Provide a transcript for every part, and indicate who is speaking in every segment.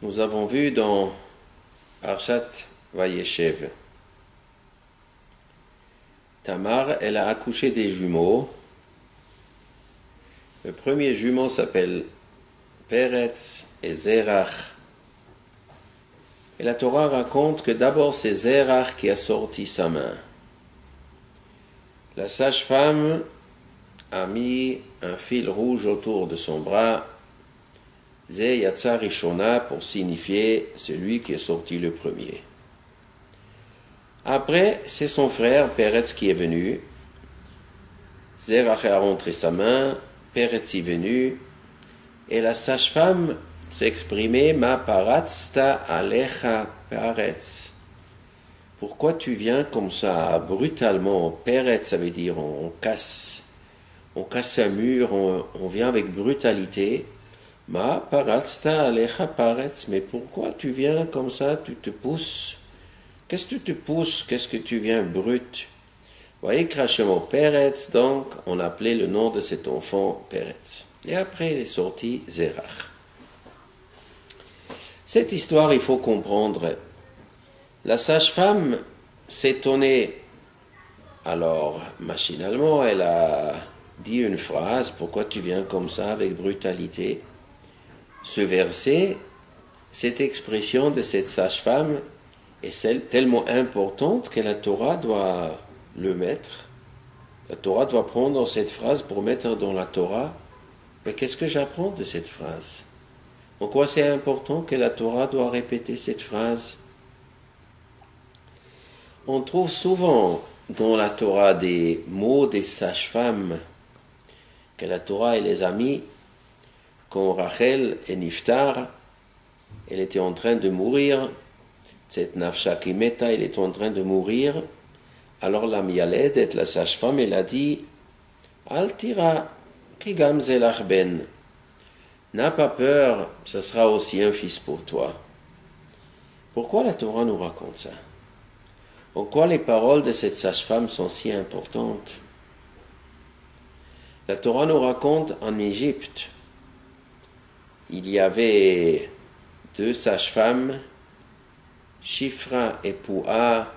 Speaker 1: Nous avons vu dans Parshat Vayeshev, Tamar, elle a accouché des jumeaux. Le premier jumeau s'appelle Peretz et Zerach. Et la Torah raconte que d'abord c'est Zerach qui a sorti sa main. La sage-femme a mis un fil rouge autour de son bras, Ze Yatsa Rishona, pour signifier celui qui est sorti le premier. Après, c'est son frère Peretz qui est venu. Zerach a rentré sa main, Peretz est venu, et la sage-femme s'est exprimée, Ma paratzta alecha Peretz. Pourquoi tu viens comme ça, brutalement? Peretz, ça veut dire on casse un mur, on vient avec brutalité. Ma paratzta alecha Peretz, mais pourquoi tu viens comme ça, tu te pousses? Qu'est-ce que tu te pousses? Qu'est-ce que tu viens brut? Vous voyez, Krashemo Peretz, donc on appelait le nom de cet enfant Peretz. Et après, il est sorti Zerach. Cette histoire, il faut comprendre. La sage-femme s'étonnait. Alors, machinalement, elle a dit une phrase, pourquoi tu viens comme ça avec brutalité? Ce verset, cette expression de cette sage-femme est tellement importante que la Torah doit le mettre. La Torah doit prendre cette phrase pour mettre dans la Torah. Mais qu'est-ce que j'apprends de cette phrase? Pourquoi c'est important que la Torah doit répéter cette phrase? On trouve souvent dans la Torah des mots des sages-femmes que la Torah et les amis, quand Rachel et Niftar, elle était en train de mourir, cette nafsha qui meta, elle était en train de mourir, alors la Mialedet, la sage-femme, elle a dit, Al tira, kigam zelach ben. N'as pas peur, ce sera aussi un fils pour toi. Pourquoi la Torah nous raconte ça? Pourquoi les paroles de cette sage-femme sont si importantes? La Torah nous raconte en Égypte, il y avait deux sages-femmes, Shifra et Poua.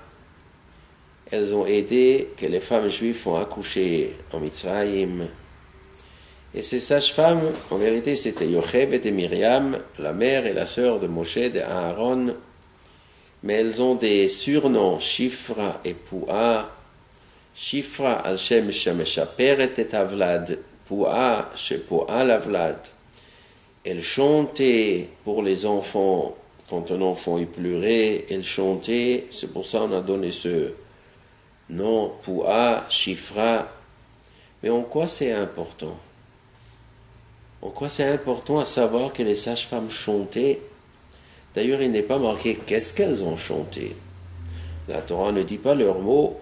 Speaker 1: Elles ont aidé que les femmes juives ont accouché en Mitzrayim. Et ces sages-femmes, en vérité, c'était Yocheved et Myriam, la mère et la sœur de Moshe et d'Aaron. Mais elles ont des surnoms, Shifra et Poua. Shifra al Shem Shemeshaperet et Avlad, Poua Shepoa l'Avlad. Elles chantaient pour les enfants. Quand un enfant y pleurait, elles chantaient. C'est pour ça qu'on a donné ce nom, Poua, Shifra. Mais en quoi c'est important? En quoi c'est important à savoir que les sages-femmes chantaient? D'ailleurs, il n'est pas marqué qu'est-ce qu'elles ont chanté. La Torah ne dit pas leurs mots.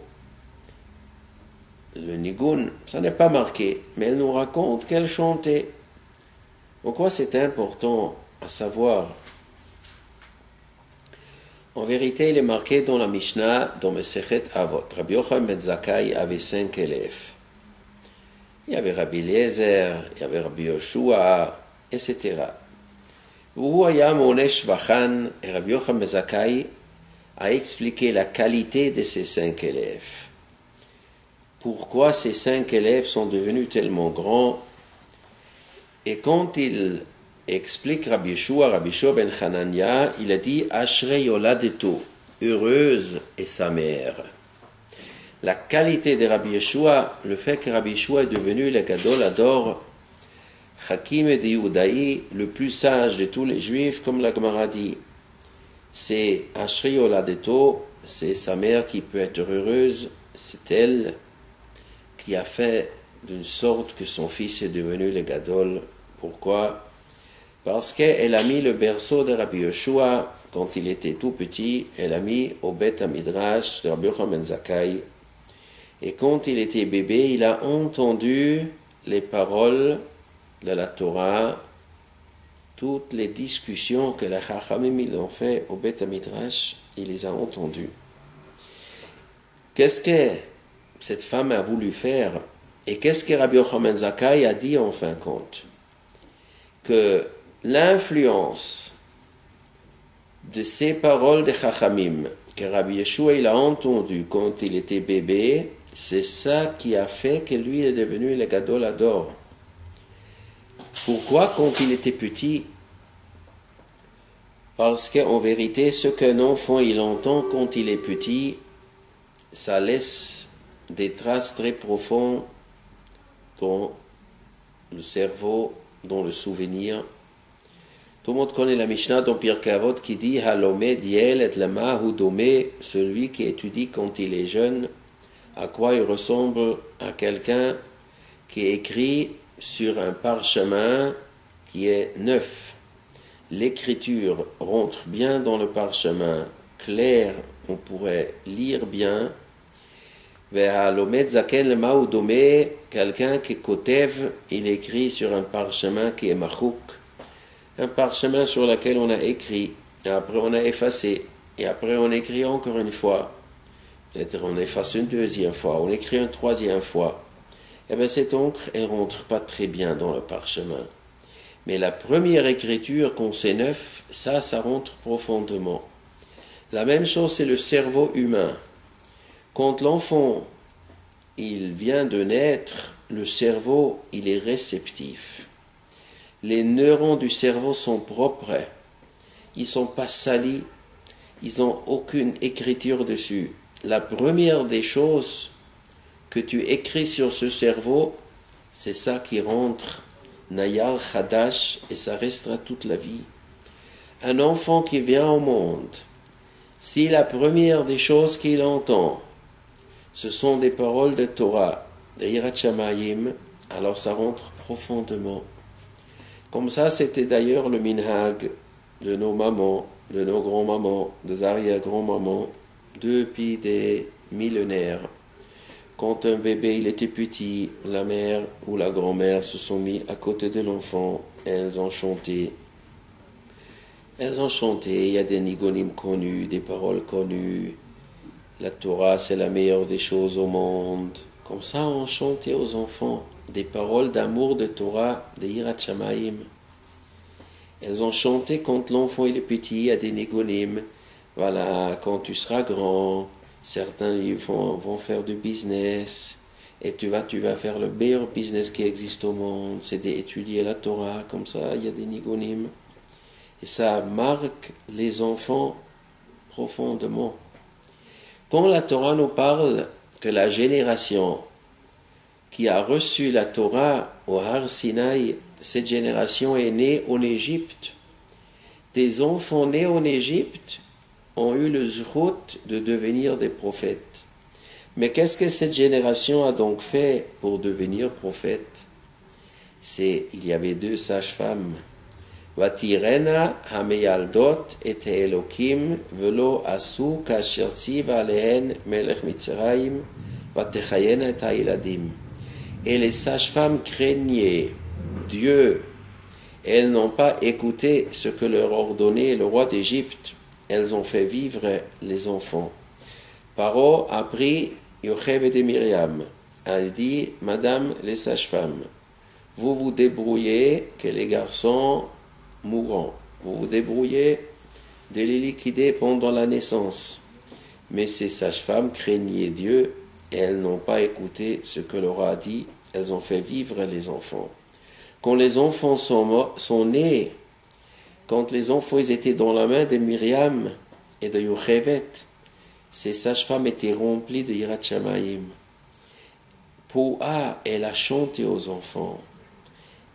Speaker 1: Le Nigun, ça n'est pas marqué. Mais elle nous raconte qu'elles chantaient. En quoi c'est important à savoir? En vérité, il est marqué dans la Mishnah, dans Mesechet Avot. Rabbi Yochanan ben Zakkai avait 5 élèves. Il y avait Rabbi Eliezer, il y avait Rabbi Yoshua, etc. Uwaya Monesh Vachan, et Rabbi Yochanan ben Zakkai a expliqué la qualité de ces 5 élèves. Pourquoi ces 5 élèves sont devenus tellement grands? Et quand il explique Rabbi Yeshua ben Hanania, il a dit Ashrei Yoladeto, heureuse est sa mère. La qualité de Rabbi Yeshua, le fait que Rabbi Yeshua est devenu le Gadol Ador, Hakim de Yehudaï, le plus sage de tous les juifs, comme la Gemara dit, c'est Ashrei Yoladeto, c'est sa mère qui peut être heureuse, c'est elle qui a fait d'une sorte que son fils est devenu le Gadol. Pourquoi? Parce qu'elle a mis le berceau de Rabbi Yoshua, quand il était tout petit, elle a mis au Beth Midrash de Rabbi Yochanan ben Zakkai. Et quand il était bébé, il a entendu les paroles de la Torah, toutes les discussions que les Chachamim ont fait au Beth Midrash, il les a entendues. Qu'est-ce que cette femme a voulu faire? Et qu'est-ce que Rabbi Yochanan ben Zakkai a dit en fin de compte? Que l'influence de ces paroles de Chachamim, que Rabbi Yeshua il a entendu quand il était bébé, c'est ça qui a fait que lui est devenu le Gadol Hador. Pourquoi quand il était petit? Parce qu'en vérité, ce qu'un enfant il entend quand il est petit, ça laisse des traces très profondes dans le cerveau, dans le souvenir. Tout le monde connaît la Mishnah dans Pirkei Avot qui dit Halomed Yel et lama hu domé, celui qui étudie quand il est jeune, à quoi il ressemble à quelqu'un qui écrit sur un parchemin qui est neuf. L'écriture rentre bien dans le parchemin, clair, on pourrait lire bien. Halomed zaken lama hu domé, quelqu'un qui kotev, il écrit sur un parchemin qui est machouk. Un parchemin sur lequel on a écrit, et après on a effacé, et après on écrit encore une fois. Peut-être on efface une deuxième fois, on écrit une troisième fois. Eh bien cette encre, elle ne rentre pas très bien dans le parchemin. Mais la première écriture, quand c'est neuf, ça rentre profondément. La même chose, c'est le cerveau humain. Quand l'enfant, il vient de naître, le cerveau, il est réceptif. Les neurones du cerveau sont propres, ils ne sont pas salis, ils n'ont aucune écriture dessus. La première des choses que tu écris sur ce cerveau, c'est ça qui rentre, Nayar Hadash, et ça restera toute la vie. Un enfant qui vient au monde, si la première des choses qu'il entend, ce sont des paroles de Torah, de Yirat Shamayim, alors ça rentre profondément. Comme ça, c'était d'ailleurs le minhag de nos mamans, de nos grands-mamans, des arrière-grands-mamans, depuis des millénaires. Quand un bébé il était petit, la mère ou la grand-mère se sont mis à côté de l'enfant, elles ont chanté. Elles ont chanté, il y a des nigonim connus, des paroles connues. La Torah, c'est la meilleure des choses au monde. Comme ça, on chantait aux enfants des paroles d'amour de Torah, de Yirat Shamayim. Elles ont chanté quand l'enfant il est petit, il y a des nigonim. Voilà, quand tu seras grand, certains ils vont faire du business. Et tu vas faire le meilleur business qui existe au monde. C'est d'étudier la Torah, comme ça, il y a des nigonim. Et ça marque les enfants profondément. Quand la Torah nous parle que la génération qui a reçu la Torah au Har Sinaï, cette génération est née en Égypte. Des enfants nés en Égypte ont eu le zrout de devenir des prophètes. Mais qu'est-ce que cette génération a donc fait pour devenir prophète? Il y avait deux sages-femmes. Vatirena hameyaldot et Elokim velo asu kasher tziva alehen melech Mitzrayim vatechayena et hailadim. Et les sages-femmes craignaient Dieu. Elles n'ont pas écouté ce que leur ordonnait le roi d'Égypte. Elles ont fait vivre les enfants. Paro a pris Yocheved et Myriam. Elle dit, Madame les sages-femmes, vous vous débrouillez que les garçons mourront. Vous vous débrouillez de les liquider pendant la naissance. Mais ces sages-femmes craignaient Dieu et elles n'ont pas écouté ce que le roi a dit. Elles ont fait vivre les enfants. Quand les enfants sont nés, quand les enfants étaient dans la main de Myriam et de Yocheved, ces sages-femmes étaient remplies de Yirat Shamayim. Poua, elle a chanté aux enfants.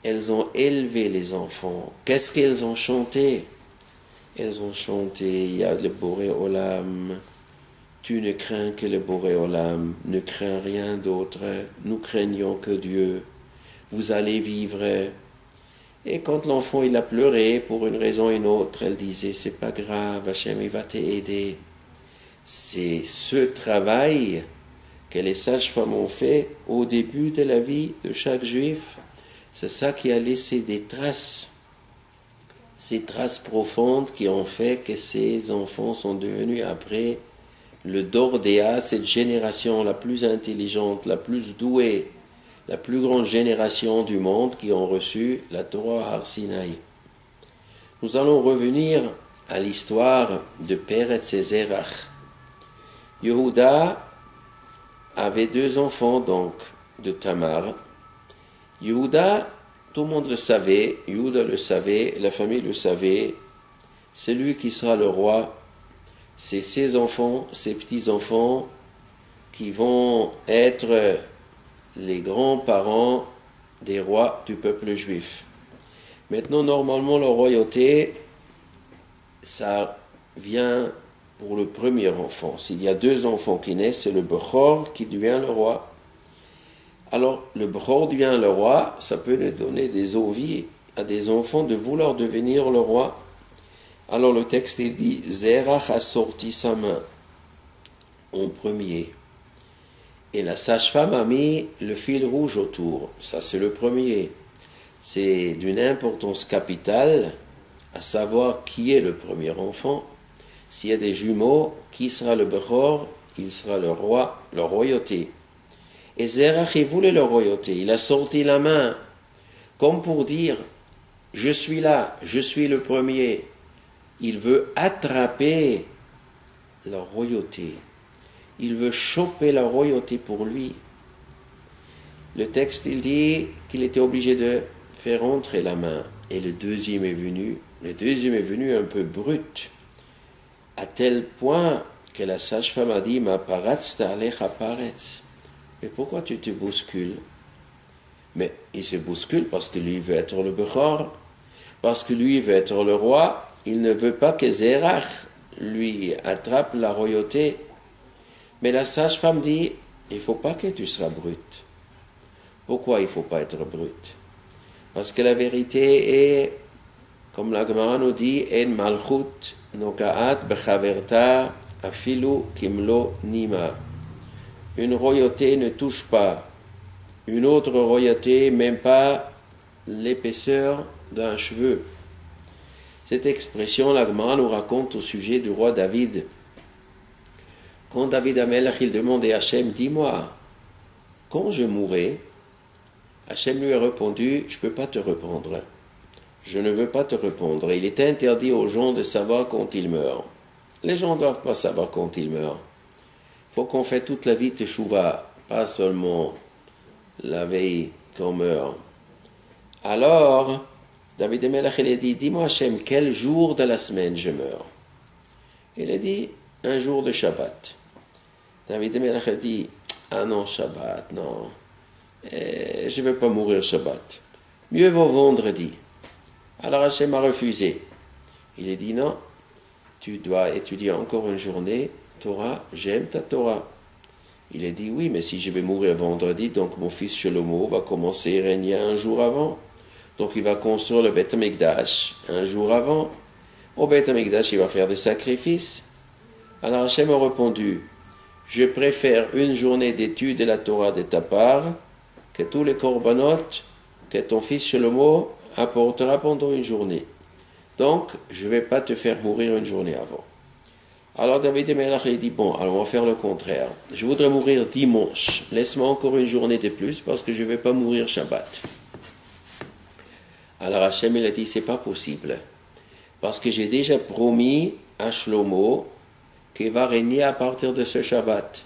Speaker 1: Elles ont élevé les enfants. Qu'est-ce qu'elles ont chanté? Elles ont chanté, il y a le Boré Olam. Tu ne crains que le Boré Olam, ne crains rien d'autre. Nous craignons que Dieu. Vous allez vivre. Et quand l'enfant il a pleuré pour une raison ou une autre, elle disait, c'est pas grave, Hachem il va t'aider. C'est ce travail que les sages-femmes ont fait au début de la vie de chaque juif. C'est ça qui a laissé des traces, ces traces profondes qui ont fait que ces enfants sont devenus après le Dordéa, cette génération la plus intelligente, la plus douée, la plus grande génération du monde qui ont reçu la Torah Har Sinaï. Nous allons revenir à l'histoire de Peretz et Zerach. Yehuda avait 2 enfants donc de Tamar. Yehuda, tout le monde le savait, Yehuda le savait, la famille le savait, c'est lui qui sera le roi. C'est ses enfants, ses petits-enfants qui vont être les grands-parents des rois du peuple juif. Maintenant, normalement, la royauté, ça vient pour le premier enfant. S'il y a 2 enfants qui naissent, c'est le Bechor qui devient le roi. Alors, le Bechor devient le roi, ça peut nous donner des envies à des enfants de vouloir devenir le roi. Alors, le texte il dit, Zerach a sorti sa main en premier. Et la sage-femme a mis le fil rouge autour. Ça, c'est le premier. C'est d'une importance capitale, à savoir qui est le premier enfant. S'il y a des jumeaux, qui sera le Bechor? Il sera le roi, la royauté. Et Zerach, il voulait la royauté. Il a sorti la main, comme pour dire, je suis là, je suis le premier. Il veut attraper la royauté. Il veut choper la royauté pour lui. Le texte, il dit qu'il était obligé de faire entrer la main. Et le deuxième est venu. Le deuxième est venu un peu brut, à tel point que la sage-femme a dit, ma paratz ta'alecha paretz. Mais pourquoi tu te bouscules? Mais il se bouscule parce que lui veut être le Bechor, parce que lui veut être le roi. Il ne veut pas que Zerach lui attrape la royauté. Mais la sage-femme dit, il ne faut pas que tu sois brut. Pourquoi il ne faut pas être brut? Parce que la vérité est, comme la Gemara nous dit, en malchut nogaat bechaverta afilu kimlo nima. Une royauté ne touche pas une autre royauté, même pas l'épaisseur d'un cheveu. Cette expression, la Gemara nous raconte au sujet du roi David. Quand David Amelech, il demandait à Hachem, dis-moi, quand je mourrai, Hachem lui a répondu, je ne peux pas te répondre. Je ne veux pas te répondre. Il est interdit aux gens de savoir quand ils meurent. Les gens ne doivent pas savoir quand ils meurent. Il faut qu'on fait toute la vie teshuva, pas seulement la veille qu'on meurt. Alors, David Amelech, il a dit, dis-moi Hachem, quel jour de la semaine je meurs? Il a dit, un jour de Shabbat. David Amelech a dit, ah non, Shabbat, non. Je ne veux pas mourir Shabbat. Mieux vaut vendredi. Alors Hachem a refusé. Il a dit, non, tu dois étudier encore une journée, Torah, j'aime ta Torah. Il a dit, oui, mais si je vais mourir vendredi, donc mon fils Shlomo va commencer à régner un jour avant. Donc il va construire le Beth Amikdash un jour avant. Au Beth Amikdash, il va faire des sacrifices. Alors Hachem a répondu, je préfère une journée d'étude de la Torah de ta part que tous les korbanot que ton fils Shlomo apportera pendant une journée. Donc, je ne vais pas te faire mourir une journée avant. Alors David Amelech a dit, bon, alors on va faire le contraire. Je voudrais mourir dimanche. Laisse-moi encore une journée de plus parce que je ne vais pas mourir Shabbat. Alors Hachem il a dit, c'est pas possible. Parce que j'ai déjà promis à Shlomo qu'il va régner à partir de ce Shabbat.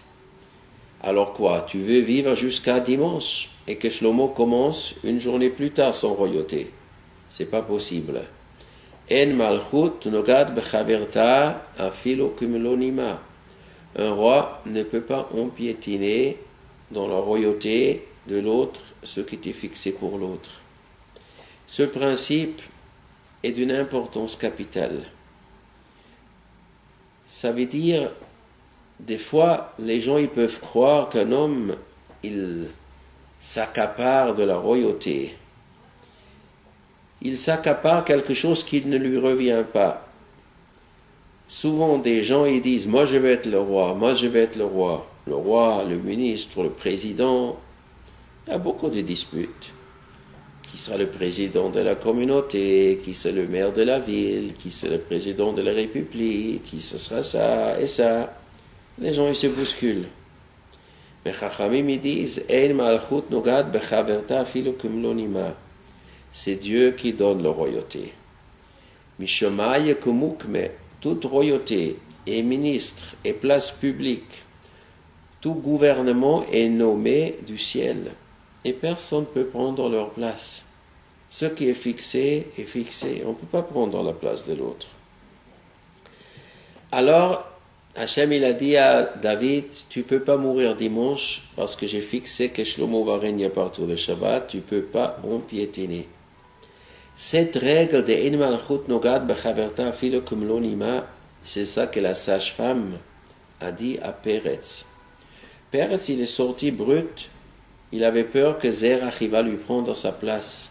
Speaker 1: Alors quoi? Tu veux vivre jusqu'à dimanche et que Shlomo commence une journée plus tard son royauté? C'est pas possible. En malchut nogad bechaverta afilo kumlonima. Un roi ne peut pas empiétiner dans la royauté de l'autre ce qui est fixé pour l'autre. Ce principe est d'une importance capitale. Ça veut dire, des fois, les gens ils peuvent croire qu'un homme, il s'accapare de la royauté. Il s'accapare quelque chose qui ne lui revient pas. Souvent, des gens ils disent, moi je vais être le roi, moi je vais être le roi. Le roi, le ministre, le président. Il y a beaucoup de disputes. Qui sera le président de la communauté, qui sera le maire de la ville, qui sera le président de la République, qui ce sera ça et ça. Les gens ils se bousculent. Mais Chachamim ils disent, Ein malchut nogad bechaverta afilo kumlonima. C'est Dieu qui donne la royauté. Mishamaye kumukme, toute royauté et ministre et place publique, tout gouvernement est nommé du ciel et personne ne peut prendre leur place. Ce qui est fixé est fixé. On ne peut pas prendre la place de l'autre. Alors, Hachem il a dit à David, tu ne peux pas mourir dimanche parce que j'ai fixé que Shlomo va régner à partir de Shabbat, tu ne peux pas empiétiner. Cette règle de En Malchut Nogad Bechaverta Filo Kumlonima, c'est ça que la sage-femme a dit à Peretz. Peretz, il est sorti brut, il avait peur que Zerach va lui prendre sa place.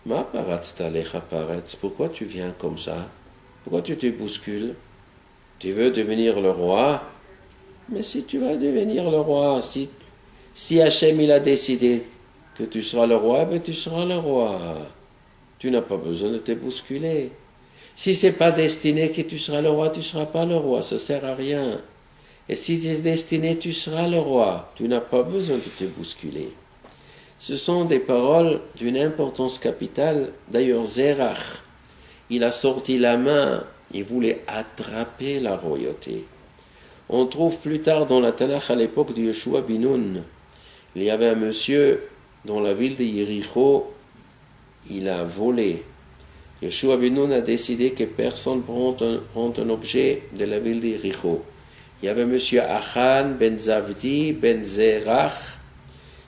Speaker 1: Ma paratzta lecha Peretz, pourquoi tu viens comme ça? Pourquoi tu te bouscules? Tu veux devenir le roi? Mais si tu vas devenir le roi, si Hachem il a décidé que tu seras le roi, ben tu seras le roi. Tu n'as pas besoin de te bousculer. Si c'est pas destiné que tu seras le roi, tu ne seras pas le roi, ça sert à rien. Et si tu es destiné, tu seras le roi. Tu n'as pas besoin de te bousculer. Ce sont des paroles d'une importance capitale. D'ailleurs, Zerach, il a sorti la main, il voulait attraper la royauté. On trouve plus tard dans la Tanakh à l'époque de Yeshua bin Nun, il y avait un monsieur dans la ville de Yericho, il a volé. Yeshua bin Nun a décidé que personne ne prend un objet de la ville de Yericho. Il y avait monsieur Achan ben Zavdi ben Zerach,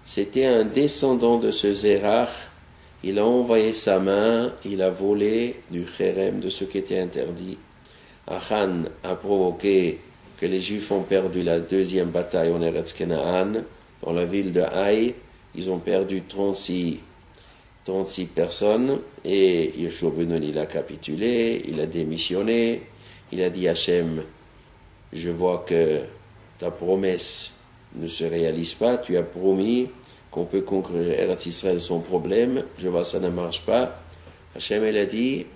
Speaker 1: c'était un descendant de ce Zerach. Il a envoyé sa main, il a volé du chérem, de ce qui était interdit. Achan a provoqué que les Juifs ont perdu la deuxième bataille en Eretz Kenaan, dans la ville de Haï. Ils ont perdu 36 personnes, et Yeshua ben Nun, il a capitulé, il a démissionné, il a dit Hachem, je vois que ta promesse ne se réalise pas, tu as promis qu'on peut conquérir Eretz Israël sans problème, je vois ça ne marche pas. Hachem il a dit,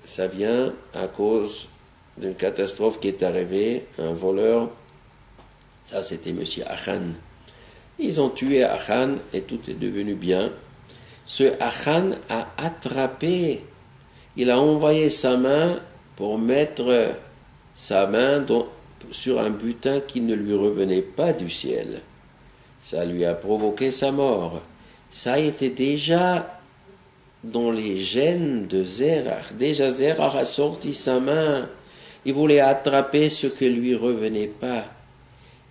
Speaker 1: ça vient à cause d'une catastrophe qui est arrivée, un voleur, ça c'était monsieur Achan. Ils ont tué Achan et tout est devenu bien. Ce Achan a attrapé, il a envoyé sa main pour mettre sa main sur un butin qui ne lui revenait pas du ciel. Ça lui a provoqué sa mort. Ça était déjà dans les gènes de Zerach. Déjà Zerach a sorti sa main. Il voulait attraper ce que lui revenait pas.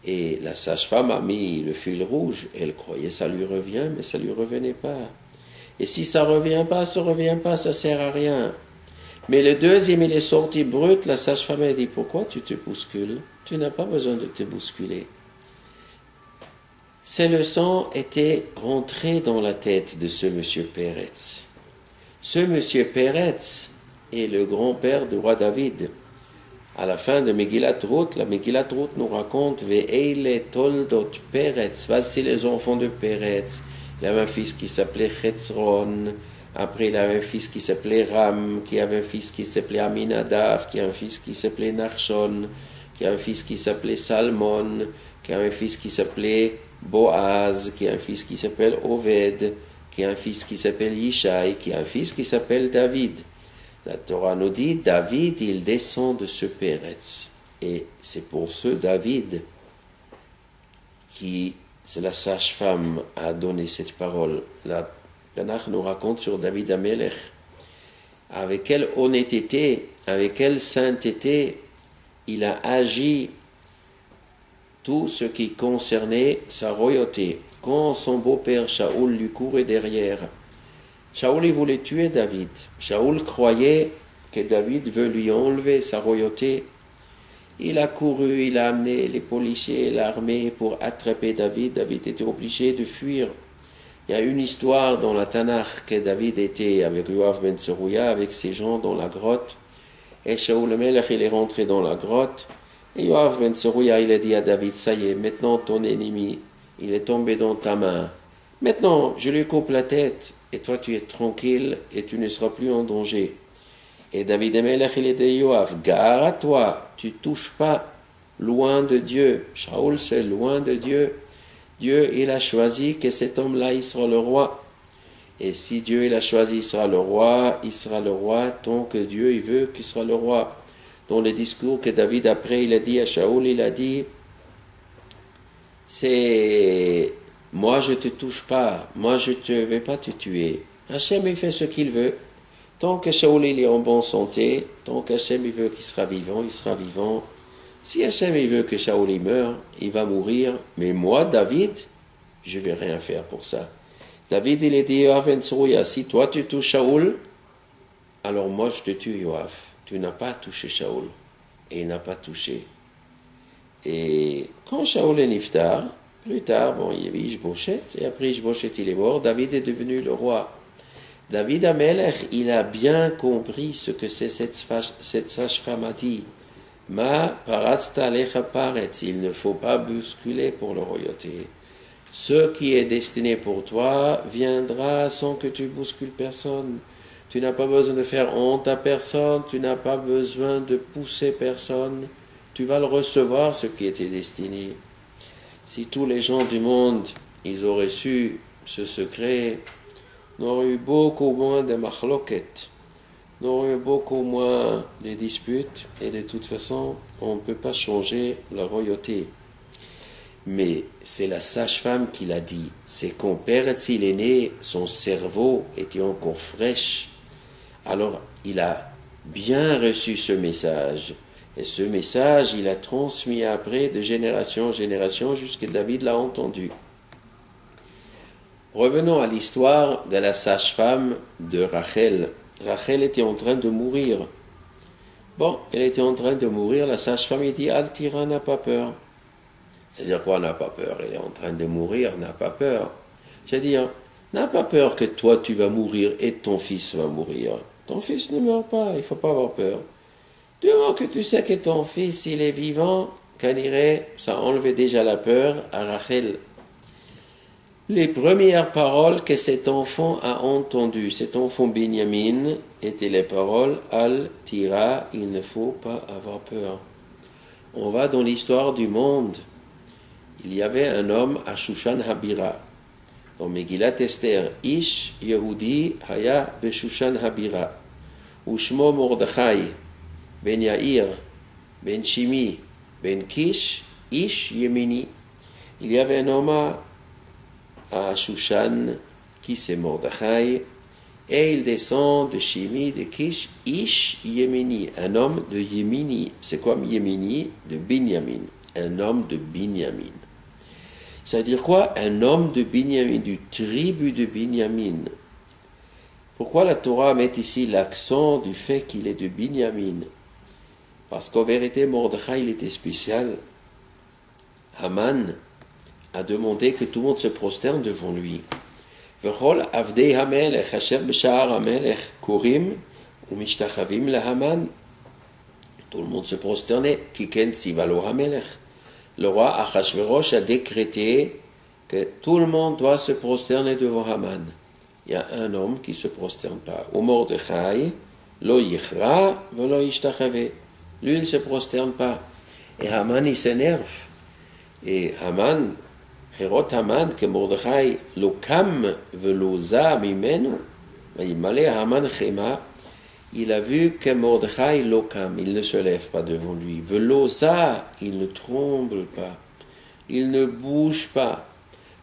Speaker 1: Et la sage-femme a mis le fil rouge. Elle croyait ça lui revient, mais ça lui revenait pas. Et si ça revient pas, ça sert à rien. Mais le deuxième, il est sorti brut. La sage-femme a dit, pourquoi tu te bouscules? Tu n'as pas besoin de te bousculer. Ces leçons étaient rentrées dans la tête de ce monsieur Peretz. Ce monsieur Peretz est le grand-père du roi David. À la fin de Megillat Ruth, la Megillat Ruth nous raconte Ve'eile toldot Peretz. Voici les enfants de Peretz. Il avait un fils qui s'appelait Chetzron. Après, il avait un fils qui s'appelait Ram, qui avait un fils qui s'appelait Aminadav, qui a un fils qui s'appelait Nachshon, qui a un fils qui s'appelait Salmon, qui a un fils qui s'appelait Boaz, qui a un fils qui s'appelle Oved, qui a un fils qui s'appelle Yishai, qui a un fils qui s'appelle David. La Torah nous dit, David, il descend de ce Peretz. Et c'est pour ce David qui, c'est la sage-femme, a donné cette parole. La Tanakh nous raconte sur David Amelech, avec quelle honnêteté, avec quelle sainteté il a agi tout ce qui concernait sa royauté. Quand son beau-père Shaoul lui courait derrière, Shaoul il voulait tuer David. Shaoul croyait que David veut lui enlever sa royauté. Il a couru, il a amené les policiers et l'armée pour attraper David. David était obligé de fuir. Il y a une histoire dans la Tanakh que David était avec Yoav ben Tserouya, avec ses gens dans la grotte. Et Shaoul le Melech, il est rentré dans la grotte. Et Yoav ben Tserouya, il a dit à David, ça y est, maintenant ton ennemi, il est tombé dans ta main. Maintenant, je lui coupe la tête, et toi tu es tranquille, et tu ne seras plus en danger. Et David Melech, il a dit à Yoav, gare à toi, tu touches pas, loin de Dieu. Shaoul, c'est loin de Dieu. Dieu, il a choisi que cet homme-là, il sera le roi. Et si Dieu il a choisi, il sera le roi tant que Dieu il veut qu'il sera le roi. Dans le discours que David après il a dit à Shaoul, il a dit, c'est moi je te touche pas, moi je ne vais pas te tuer. Hachem il fait ce qu'il veut. Tant que Shaoul il est en bonne santé, tant qu'Hachem il veut qu'il sera vivant, il sera vivant. Si Hachem il veut que Shaoul il meure, il va mourir. Mais moi, David, je ne vais rien faire pour ça. David il a dit à Yoav, si toi tu touches Shaoul, alors moi je te tue Yoav. Tu n'as pas touché Shaoul. Et il n'a pas touché. Et quand Shaoul est niftar, plus tard, bon, il y avait Ishboshet, et après Ishboshet il est mort, David est devenu le roi. David Amelech, il a bien compris ce que c'est cette sage-femme a dit. Ma paratzta alecha paretz, il ne faut pas bousculer pour la royauté. Ce qui est destiné pour toi viendra sans que tu bouscules personne. Tu n'as pas besoin de faire honte à personne, tu n'as pas besoin de pousser personne. Tu vas le recevoir, ce qui était destiné. Si tous les gens du monde, ils auraient su ce secret, on aurait eu beaucoup moins de machloket, on aurait eu beaucoup moins de disputes, et de toute façon, on ne peut pas changer la royauté. Mais c'est la sage-femme qui l'a dit. C'est quand Peretz il est né, son cerveau était encore fraîche. Alors, il a bien reçu ce message. Et ce message, il a transmis après de génération en génération jusqu'à David l'a entendu. Revenons à l'histoire de la sage-femme de Rachel. Rachel était en train de mourir. Bon, elle était en train de mourir. La sage-femme, il dit, Altira n'a pas peur. C'est-à-dire quoi, n'a pas peur? Elle est en train de mourir, n'a pas peur. C'est-à-dire, n'a pas peur que toi, tu vas mourir et ton fils va mourir. Ton fils ne meurt pas, il ne faut pas avoir peur. Du moment que tu sais que ton fils, il est vivant, ça enlevait déjà la peur à Rachel. Les premières paroles que cet enfant a entendues, cet enfant Binyamin, étaient les paroles Al-Tira, il ne faut pas avoir peur. On va dans l'histoire du monde. Il y avait un homme à Shushan Habira. Dans Megillat Esther, Ish Yehudi Haya Beshushan Habira. Ushmo Mordechai, Ben Yair, Ben Shimi, Ben Kish, Ish Yemini. Il y avait un homme à Shushan qui c'est Mordechai, et il descend de Shimi, de Kish, Ish Yemini, un homme de Yemini. C'est quoi Yemini? De Binyamin, un homme de Binyamin. Ça veut dire quoi? Un homme de Binyamin, du tribu de Binyamin. Pourquoi la Torah met ici l'accent du fait qu'il est de Binyamin? Parce qu'en vérité, Mordechai, il était spécial. Haman a demandé que tout le monde se prosterne devant lui. V'chol avdei hamelech asher b'sha'ar hamelech korim u'mishtachavim lahaman. Tout le monde se prosternait. Kiken tzivalo hamelech. Le roi Achashverosh a décrété que tout le monde doit se prosterner devant Haman. Il y a un homme qui ne se prosterne pas. Ou Mordechai, lo yichra, velo yishtachave. Lui, il ne se prosterne pas. Et Haman, il s'énerve. Et Haman, Herot Haman, que Mordechai, lo kam velo za mimenu, il malé Haman chema, il a vu que Mordechai lokam, il ne se lève pas devant lui. Velosa, il ne tremble pas. Il ne bouge pas.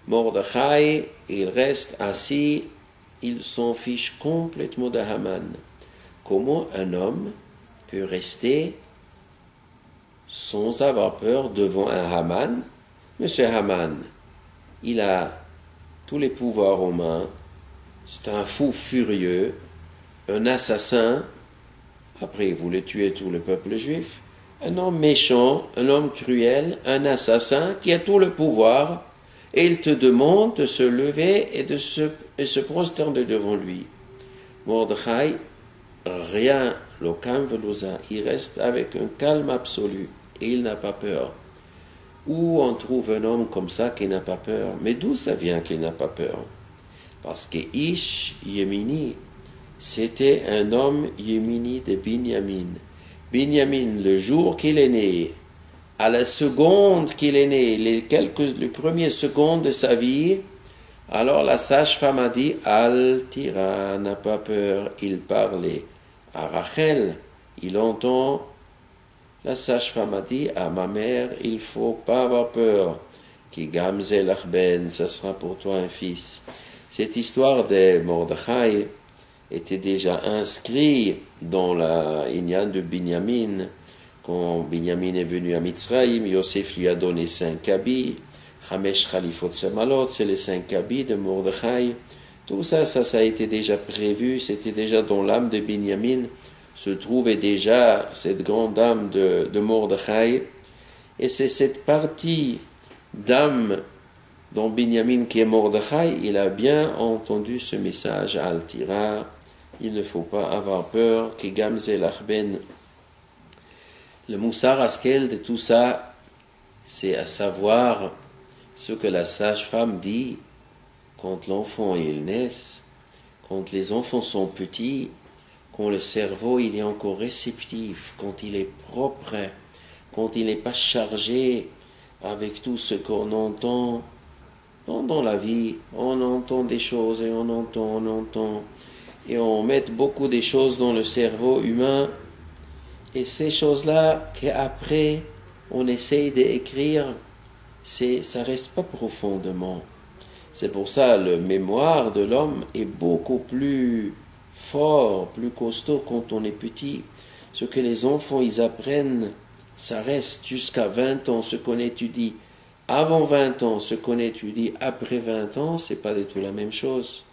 Speaker 1: Mordechai, il reste assis, il s'en fiche complètement de Haman. Comment un homme peut rester sans avoir peur devant un Haman? Monsieur Haman, il a tous les pouvoirs en main. C'est un fou furieux. Un assassin, après il voulait tuer tout le peuple juif, un homme méchant, un homme cruel, un assassin qui a tout le pouvoir, et il te demande de se lever et de se prosterner devant lui. Mordechai, rien, lokam velosa, il reste avec un calme absolu, et il n'a pas peur. Où on trouve un homme comme ça qui n'a pas peur? Mais d'où ça vient qu'il n'a pas peur? Parce que Ish Yemini, c'était un homme Yémini de Binyamin. Binyamin, le jour qu'il est né, à la seconde qu'il est né, les premières secondes de sa vie, Alors la sage-femme a dit, Al Tira, n'a pas peur, il parlait à Rachel, il entend. La sage-femme a dit à ma mère, il faut pas avoir peur, qui gamzel ben, ça sera pour toi un fils. Cette histoire de Mordechai était déjà inscrite dans la Inyan de Binyamin. Quand Binyamin est venu à Mitzrayim, Yosef lui a donné 5 habits. Chamesh Khalifot Semalot, c'est les 5 habits de Mordechai. Tout ça, ça a été déjà prévu, c'était déjà dans l'âme de Binyamin. Se trouvait déjà cette grande âme de Mordechai. Et c'est cette partie d'âme dans Binyamin qui est Mordechai, il a bien entendu ce message à Al-Tira. Il ne faut pas avoir peur, que Gamzel Achben. Le Moussar Askel de tout ça, c'est à savoir ce que la sage-femme dit quand l'enfant il naît, quand les enfants sont petits, quand le cerveau il est encore réceptif, quand il est propre, quand il n'est pas chargé avec tout ce qu'on entend dans la vie. On entend des choses et on entend. Et on met beaucoup de choses dans le cerveau humain. Et ces choses-là qu'après on essaye d'écrire, ça reste pas profondément. C'est pour ça le mémoire de l'homme est beaucoup plus fort, plus costaud quand on est petit. Ce que les enfants ils apprennent, ça reste jusqu'à 20 ans. Ce qu'on étudie avant 20 ans, ce qu'on étudie après 20 ans, c'est pas du tout la même chose.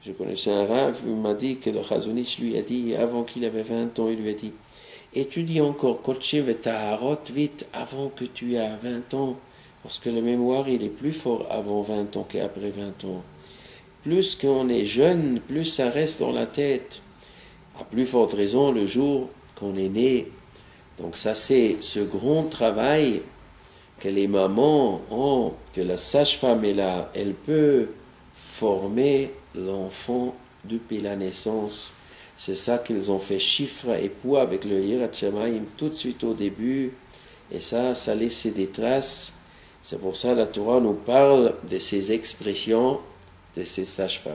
Speaker 1: Je connaissais un rav, il m'a dit que le Chazon Ish lui a dit, avant qu'il avait 20 ans, il lui a dit, étudie encore Kodshev et Taharot vite avant que tu aies 20 ans, parce que le mémoire, il est plus fort avant 20 ans qu'après 20 ans. Plus qu'on est jeune, plus ça reste dans la tête. À plus forte raison, le jour qu'on est né. Donc ça, c'est ce grand travail que les mamans ont, que la sage-femme est là, elle peut former l'enfant depuis la naissance. C'est ça qu'ils ont fait chiffre et poids avec le Yirat Shamayim tout de suite au début. Et ça laissait des traces. C'est pour ça que la Torah nous parle de ces expressions de ces sages-femmes.